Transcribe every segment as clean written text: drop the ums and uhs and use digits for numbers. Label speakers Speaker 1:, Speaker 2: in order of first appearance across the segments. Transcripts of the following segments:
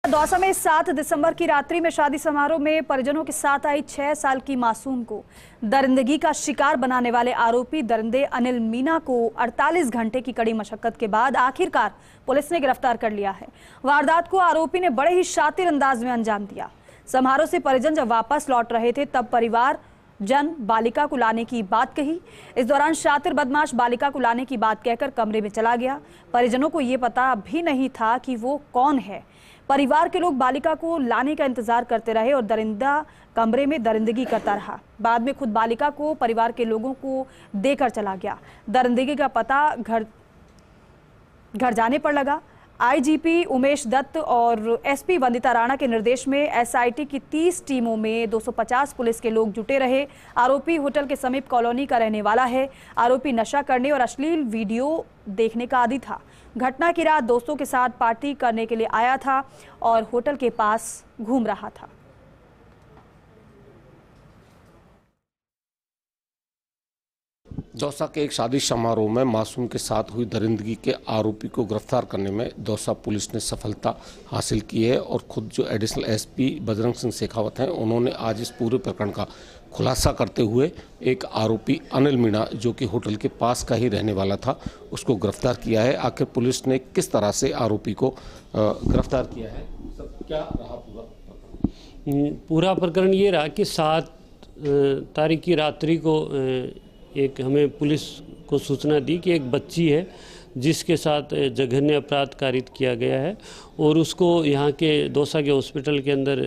Speaker 1: दौसा में 7 दिसंबर की रात्रि में शादी समारोह में परिजनों के साथ आई 6 साल की मासूम को दरिंदगी का शिकार बनाने वाले आरोपी दरिंदे अनिल मीणा को 48 घंटे की कड़ी मशक्कत के बाद आखिरकार पुलिस ने गिरफ्तार कर लिया है। वारदात को आरोपी ने बड़े ही शातिर अंदाज में अंजाम दिया। समारोह से परिजन जब वापस लौट रहे थे तब परिवार जन बालिका को लाने की बात कही। इस दौरान शातिर बदमाश बालिका को लाने की बात कहकर कमरे में चला गया। परिजनों को ये पता भी नहीं था कि वो कौन है। परिवार के लोग बालिका को लाने का इंतजार करते रहे और दरिंदा कमरे में दरिंदगी करता रहा। बाद में खुद बालिका को परिवार के लोगों को देकर चला गया। दरिंदगी का पता घर जाने पर लगा। आईजीपी उमेश दत्त और एसपी वंदिता राणा के निर्देश में एसआईटी की 30 टीमों में 250 पुलिस के लोग जुटे रहे। आरोपी होटल के समीप कॉलोनी का रहने वाला है। आरोपी नशा करने और अश्लील वीडियो देखने का आदी था। घटना की रात दोस्तों के साथ पार्टी करने के लिए आया था और होटल के पास घूम रहा था।
Speaker 2: दौसा के एक शादी समारोह में मासूम के साथ हुई दरिंदगी के आरोपी को गिरफ्तार करने में दौसा पुलिस ने सफलता हासिल की है और खुद जो एडिशनल एसपी बजरंग सिंह शेखावत हैं उन्होंने आज इस पूरे प्रकरण का खुलासा करते हुए एक आरोपी अनिल मीणा जो कि होटल के पास का ही रहने वाला था उसको गिरफ्तार किया है। आखिर पुलिस ने किस तरह से आरोपी को गिरफ्तार किया है, सब क्या रहा
Speaker 3: पूरा प्रकरण ये रहा कि 7 तारीख की रात्रि को एक हमें पुलिस को सूचना दी कि एक बच्ची है जिसके साथ जघन्य अपराध कारित किया गया है और उसको यहाँ के दौसा के हॉस्पिटल के अंदर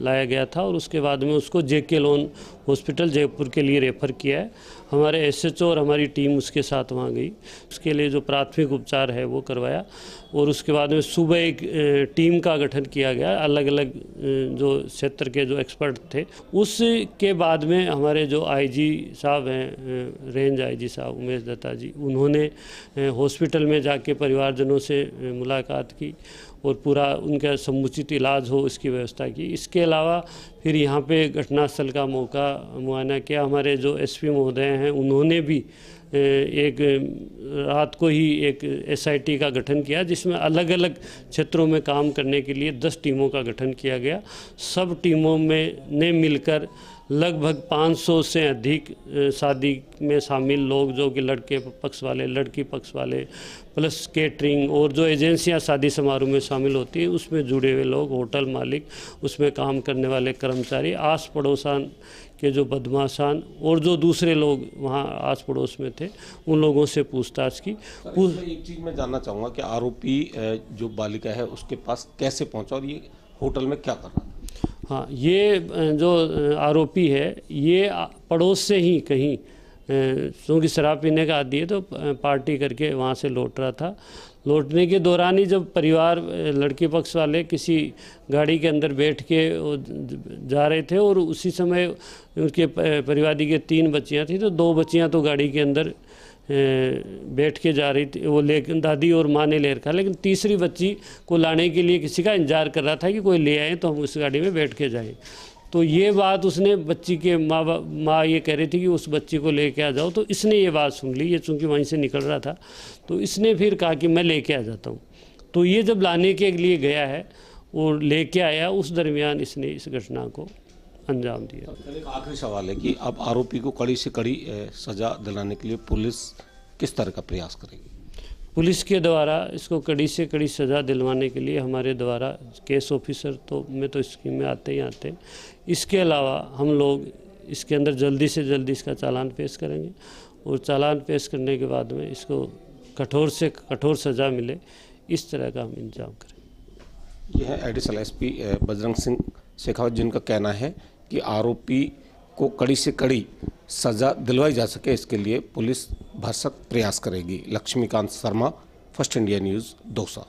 Speaker 3: लाया गया था और उसके बाद में उसको जेके लोन हॉस्पिटल जयपुर के लिए रेफ़र किया है। हमारे एसएचओ और हमारी टीम उसके साथ वहाँ गई, उसके लिए जो प्राथमिक उपचार है वो करवाया और उसके बाद में सुबह एक टीम का गठन किया गया। अलग अलग जो क्षेत्र के जो एक्सपर्ट थे, उसके बाद में हमारे जो आईजी साहब हैं, रेंज आईजी साहब उमेश दत्ता जी, उन्होंने हॉस्पिटल में जाके परिवारजनों से मुलाकात की और पूरा उनका समुचित इलाज हो इसकी व्यवस्था की। इसके अलावा फिर यहाँ पे घटनास्थल का मौका मुआयना किया। हमारे जो एसपी महोदय हैं उन्होंने भी एक रात को ही एक एसआईटी का गठन किया जिसमें अलग अलग क्षेत्रों में काम करने के लिए 10 टीमों का गठन किया गया। सब टीमों ने मिलकर लगभग 500 से अधिक शादी में शामिल लोग, जो कि लड़के पक्ष वाले, लड़की पक्ष वाले, प्लस केटरिंग और जो एजेंसियां शादी समारोह में शामिल होती हैं उसमें जुड़े हुए लोग, होटल मालिक, उसमें काम करने वाले कर्मचारी, आस पड़ोसान के जो बदमाशान और जो दूसरे लोग वहाँ आस पड़ोस में थे, उन लोगों से पूछताछ की।
Speaker 2: एक चीज़ मैं जानना चाहूँगा कि आरोपी जो बालिका है उसके पास कैसे पहुँचा और ये होटल में क्या कर रहा था?
Speaker 3: हाँ, ये जो आरोपी है ये पड़ोस से ही कहीं क्योंकि शराब पीने का आदी है तो पार्टी करके वहाँ से लौट रहा था। लौटने के दौरान ही जब परिवार लड़की पक्ष वाले किसी गाड़ी के अंदर बैठ के जा रहे थे और उसी समय उनके परिवार की 3 बच्चियाँ थी तो 2 बच्चियाँ तो गाड़ी के अंदर बैठ के जा रही थी, वो लेकिन दादी और माँ ने ले रखा, लेकिन तीसरी बच्ची को लाने के लिए किसी का इंतजार कर रहा था कि कोई ले आए तो हम उस गाड़ी में बैठ के जाएं। तो ये बात उसने बच्ची के माँ ये कह रही थी कि उस बच्ची को लेके आ जाओ, तो इसने ये बात सुन ली। ये चूँकि वहीं से निकल रहा था तो इसने फिर कहा कि मैं लेके आ जाता हूँ। तो ये जब लाने के लिए गया है और लेके आया, उस दरमियान इसने इस घटना को अंजाम दिया।
Speaker 2: एक आखिरी सवाल है कि अब आरोपी को कड़ी से कड़ी सजा दिलाने के लिए पुलिस किस तरह का प्रयास करेगी?
Speaker 3: पुलिस के द्वारा इसको कड़ी से कड़ी सज़ा दिलवाने के लिए हमारे द्वारा केस ऑफिसर तो स्कीम में आते ही आते हैं। इसके अलावा हम लोग इसके अंदर जल्दी से जल्दी इसका चालान पेश करेंगे और चालान पेश करने के बाद में इसको कठोर से कठोर सज़ा मिले, इस तरह का हम इंतजाम करेंगे।
Speaker 2: यह है एडिशनल एसपी बजरंग सिंह शेखावत जिनका कहना है कि आरोपी को कड़ी से कड़ी सज़ा दिलवाई जा सके, इसके लिए पुलिस भरसक प्रयास करेगी। Laxmikant Sharma, first India news, Dausa.